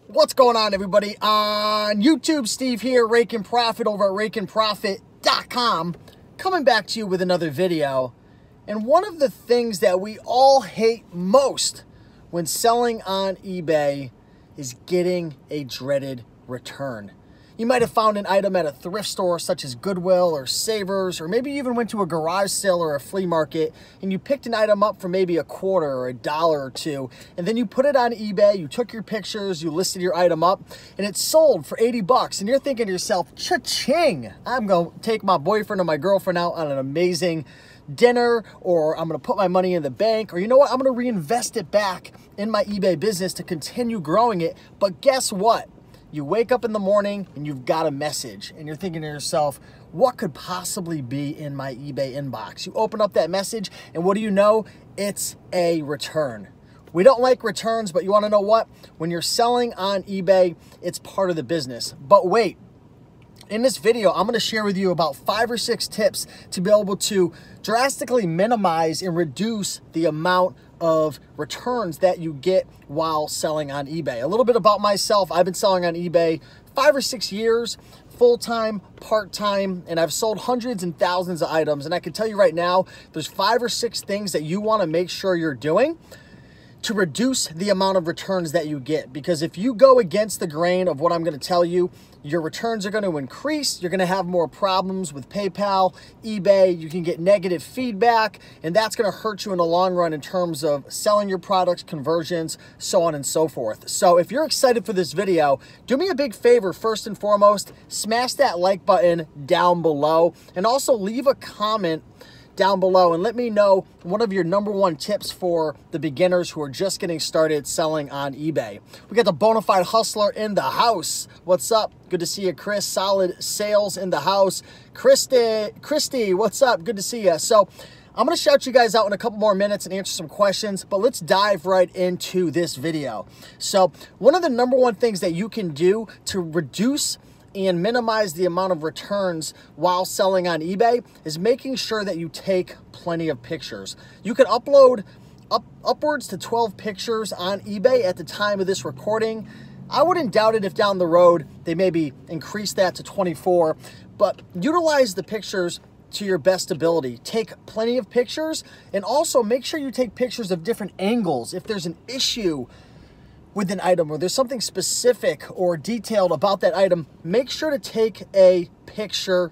What's going on, everybody? On YouTube, Steve here, Raiken Profit over at RaikenProfit.com, coming back to you with another video. And one of the things that we all hate most when selling on eBay is getting a dreaded return. You might have found an item at a thrift store such as Goodwill or Savers, or maybe you even went to a garage sale or a flea market and you picked an item up for maybe a quarter or $1 or $2, and then you put it on eBay, you took your pictures, you listed your item up, and it sold for 80 bucks. And you're thinking to yourself, cha-ching, I'm going to take my boyfriend or my girlfriend out on an amazing dinner, or I'm going to put my money in the bank, or you know what, I'm going to reinvest it back in my eBay business to continue growing it. But guess what? You wake up in the morning and you've got a message and you're thinking to yourself, what could possibly be in my eBay inbox? You open up that message and what do you know? It's a return. We don't like returns, but you want to know what? When you're selling on eBay, it's part of the business. But wait, in this video, I'm going to share with you about 5 or 6 tips to be able to drastically minimize and reduce the amount of returns that you get while selling on eBay. A little bit about myself. I've been selling on eBay 5 or 6 years, full-time, part-time, and I've sold hundreds and thousands of items. And I can tell you right now, there's 5 or 6 things that you want to make sure you're doing to reduce the amount of returns that you get. Because if you go against the grain of what I'm going to tell you, your returns are going to increase. You're going to have more problems with PayPal, eBay. You can get negative feedback, and that's going to hurt you in the long run in terms of selling your products, conversions, so on and so forth. So if you're excited for this video, do me a big favor. First and foremost, smash that like button down below, and also leave a comment down below and let me know one of your #1 tips for the beginners who are just getting started selling on eBay. We got the Bonafide Hustler in the house. What's up? Good to see you, Chris. Solid Sales in the house. Christy, what's up? Good to see you. So I'm going to shout you guys out in a couple more minutes and answer some questions, but let's dive right into this video. So one of the #1 things that you can do to reduce and minimize the amount of returns while selling on eBay is making sure that you take plenty of pictures. You can upload upwards to 12 pictures on eBay at the time of this recording. I wouldn't doubt it if down the road they maybe increase that to 24, but utilize the pictures to your best ability. Take plenty of pictures, and also make sure you take pictures of different angles. If there's an issue with an item or there's something specific or detailed about that item, make sure to take a picture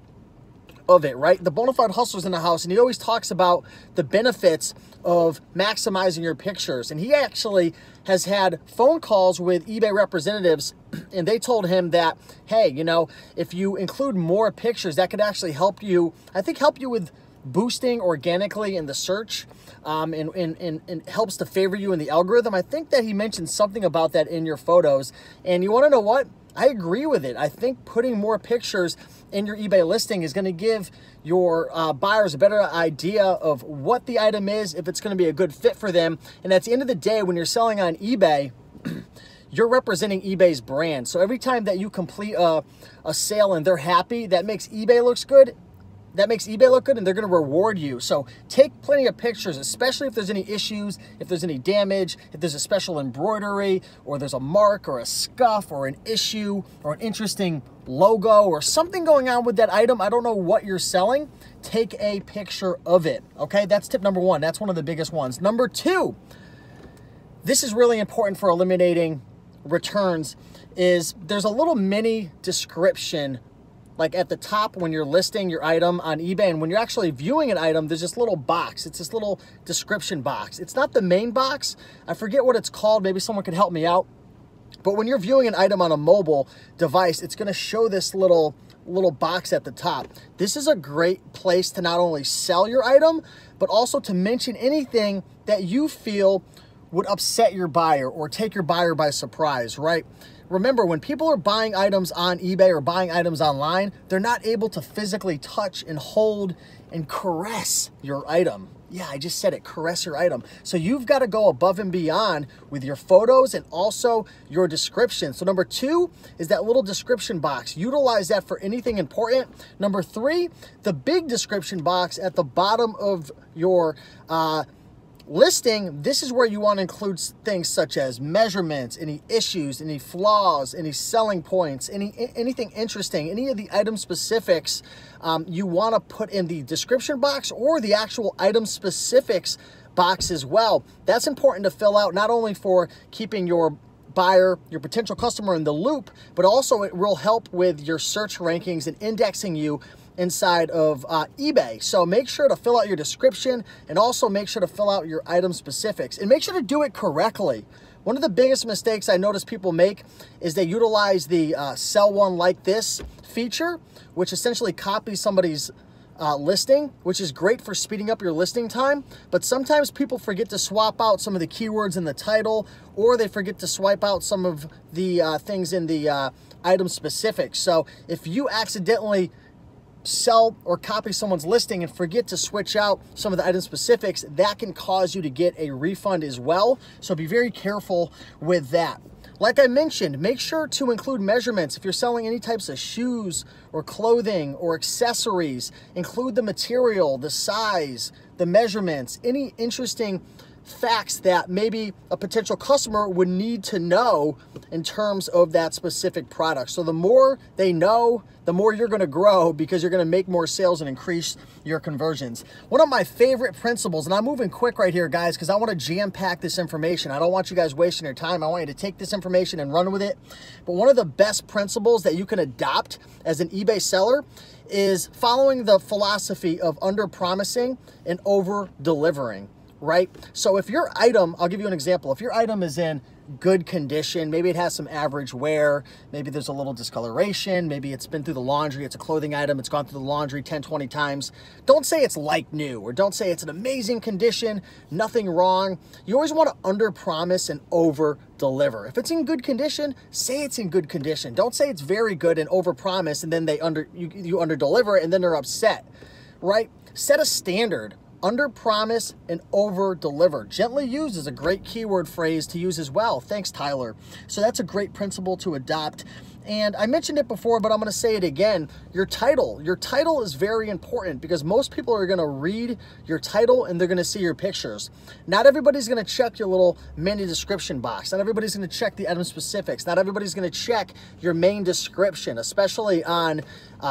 of it, right? The Bonafide Hustler's in the house, and he always talks about the benefits of maximizing your pictures. And he actually has had phone calls with eBay representatives, and they told him that, hey, you know, if you include more pictures, that could actually help you, I think help you with boosting organically in the search, and helps to favor you in the algorithm. I think that he mentioned something about that in your photos. And you want to know what? I agree with it. I think putting more pictures in your eBay listing is going to give your buyers a better idea of what the item is, if it's going to be a good fit for them. And at the end of the day, when you're selling on eBay, you're representing eBay's brand. So every time that you complete a sale and they're happy, that makes eBay looks good. That makes eBay look good, and they're going to reward you. So take plenty of pictures, especially if there's any issues, if there's any damage, if there's a special embroidery, or there's a mark or a scuff or an issue or an interesting logo or something going on with that item. I don't know what you're selling. Take a picture of it, okay? That's tip #1. That's one of the biggest ones. #2, this is really important for eliminating returns, is there's a little mini description like at the top when you're listing your item on eBay, and when you're actually viewing an item, there's this little box. It's this little description box. It's not the main box. I forget what it's called. Maybe someone could help me out. But when you're viewing an item on a mobile device, it's going to show this little box at the top. This is a great place to not only sell your item, but also to mention anything that you feel would upset your buyer or take your buyer by surprise, right? Remember, when people are buying items on eBay or buying items online, they're not able to physically touch and hold and caress your item. Yeah, I just said it, caress your item. So you've got to go above and beyond with your photos and also your description. So #2 is that little description box. Utilize that for anything important. #3, the big description box at the bottom of your listing, this is where you want to include things such as measurements, any issues, any flaws, any selling points, anything interesting, any of the item specifics you want to put in the description box or the actual item specifics box as well. That's important to fill out, not only for keeping your buyer, your potential customer in the loop, but also it will help with your search rankings and indexing you inside of eBay. So make sure to fill out your description and also make sure to fill out your item specifics and make sure to do it correctly. One of the biggest mistakes I notice people make is they utilize the sell one like this feature, which essentially copies somebody's listing, which is great for speeding up your listing time. But sometimes people forget to swap out some of the keywords in the title, or they forget to swipe out some of the things in the item specifics. So if you accidentally sell or copy someone's listing and forget to switch out some of the item specifics, that can cause you to get a refund as well. So be very careful with that. Like I mentioned, make sure to include measurements. If you're selling any types of shoes or clothing or accessories, include the material, the size, the measurements, any interesting facts that maybe a potential customer would need to know in terms of that specific product. So the more they know, the more you're going to grow, because you're going to make more sales and increase your conversions. One of my favorite principles, and I'm moving quick right here, guys, because I want to jam-pack this information. I don't want you guys wasting your time. I want you to take this information and run with it. But one of the best principles that you can adopt as an eBay seller is following the philosophy of under-promising and over-delivering. Right? So if your item, I'll give you an example. If your item is in good condition, maybe it has some average wear, maybe there's a little discoloration, maybe it's been through the laundry, it's a clothing item, it's gone through the laundry 10, 20 times. Don't say it's like new, or don't say it's an amazing condition, nothing wrong. You always want to under-promise and over-deliver. If it's in good condition, say it's in good condition. Don't say it's very good and over-promise and then you under-deliver and then they're upset, right? Set a standard. Under-promise and over-deliver. Gently used is a great keyword phrase to use as well. Thanks, Tyler. So that's a great principle to adopt. And I mentioned it before, but I'm going to say it again. Your title. Your title is very important because most people are going to read your title and they're going to see your pictures. Not everybody's going to check your little mini description box. Not everybody's going to check the item specifics. Not everybody's going to check your main description, especially on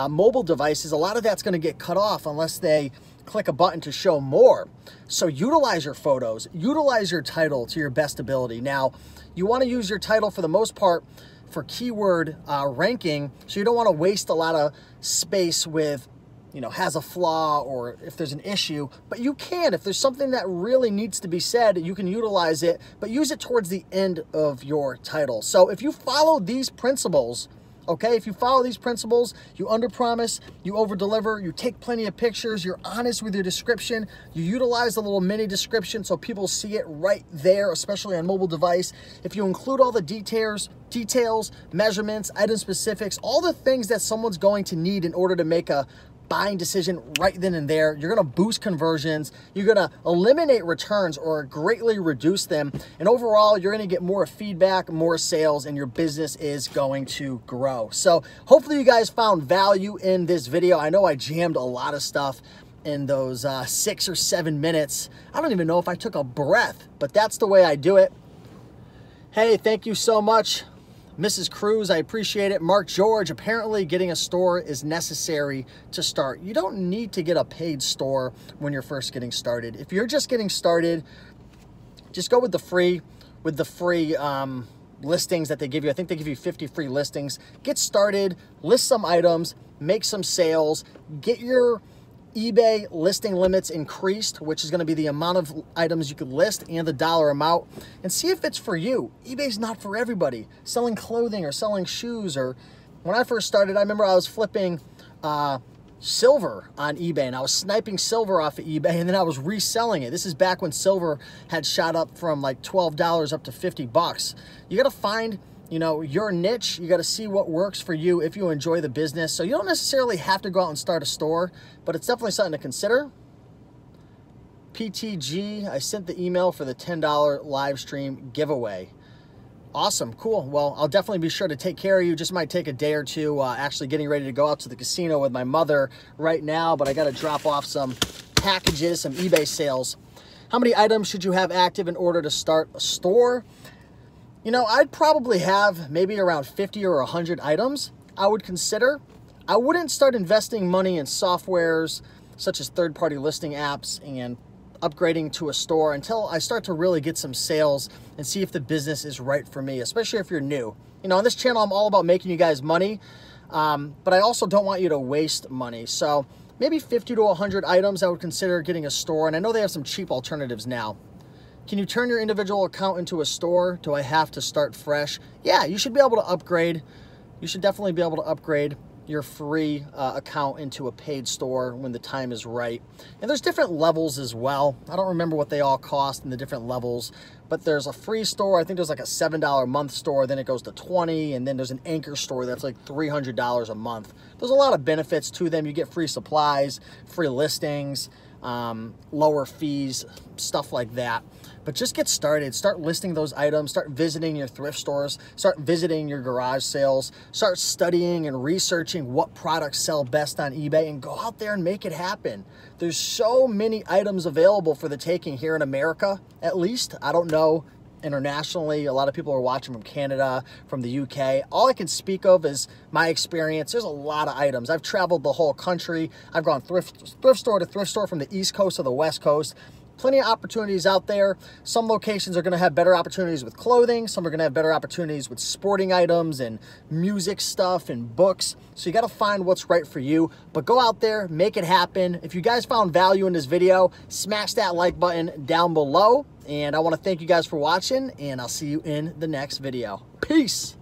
mobile devices. A lot of that's going to get cut off unless they click a button to show more. So utilize your photos, utilize your title to your best ability. Now, you want to use your title for the most part for keyword ranking, so you don't want to waste a lot of space with, you know, has a flaw or if there's an issue, but you can. If there's something that really needs to be said, you can utilize it, but use it towards the end of your title. So if you follow these principles, okay, if you follow these principles, you under-promise, you over-deliver, you take plenty of pictures, you're honest with your description, you utilize the little mini description so people see it right there, especially on mobile device. If you include all the details, measurements, item specifics, all the things that someone's going to need in order to make a buying decision right then and there, you're going to boost conversions, you're going to eliminate returns or greatly reduce them, and overall you're going to get more feedback, more sales, and your business is going to grow. So hopefully you guys found value in this video. I know I jammed a lot of stuff in those 6 or 7 minutes. I don't even know if I took a breath, but that's the way I do it. Hey, thank you so much, Mrs. Cruz, I appreciate it. Mark George, apparently getting a store is necessary to start. You don't need to get a paid store when you're first getting started. If you're just getting started, just go with the free listings that they give you. I think they give you 50 free listings. Get started, list some items, make some sales, get your eBay listing limits increased, which is going to be the amount of items you could list and the dollar amount, and see if it's for you. eBay's not for everybody. Selling clothing or selling shoes, or when I first started, I remember I was flipping silver on eBay, and I was sniping silver off of eBay, and then I was reselling it. This is back when silver had shot up from like $12 up to 50 bucks. You got to find, you know, your niche. You got to see what works for you if you enjoy the business. So you don't necessarily have to go out and start a store, but it's definitely something to consider. PTG, I sent the email for the $10 live stream giveaway. Awesome, cool. Well, I'll definitely be sure to take care of you. Just might take a day or two, actually getting ready to go out to the casino with my mother right now, but I got to drop off some packages, some eBay sales. How many items should you have active in order to start a store? You know, I'd probably have maybe around 50 or 100 items I would consider. I wouldn't start investing money in softwares such as third-party listing apps and upgrading to a store until I start to really get some sales and see if the business is right for me, especially if you're new. You know, on this channel, I'm all about making you guys money, but I also don't want you to waste money. So maybe 50 to 100 items I would consider getting a store, and I know they have some cheap alternatives now. Can you turn your individual account into a store? Do I have to start fresh? Yeah, you should be able to upgrade. You should definitely be able to upgrade your free account into a paid store when the time is right. And there's different levels as well. I don't remember what they all cost in the different levels, but there's a free store. I think there's like a $7 a month store, then it goes to $20, and then there's an anchor store that's like $300 a month. There's a lot of benefits to them. You get free supplies, free listings, lower fees, stuff like that. But just get started. Start listing those items. Start visiting your thrift stores. Start visiting your garage sales. Start studying and researching what products sell best on eBay, and go out there and make it happen. There's so many items available for the taking here in America, at least. I don't know internationally. A lot of people are watching from Canada, from the UK. All I can speak of is my experience. There's a lot of items. I've traveled the whole country. I've gone thrift store to thrift store from the East Coast to the West Coast. Plenty of opportunities out there. Some locations are going to have better opportunities with clothing. Some are going to have better opportunities with sporting items and music stuff and books. So you got to find what's right for you. But go out there, make it happen. If you guys found value in this video, smash that like button down below. And I want to thank you guys for watching, and I'll see you in the next video. Peace.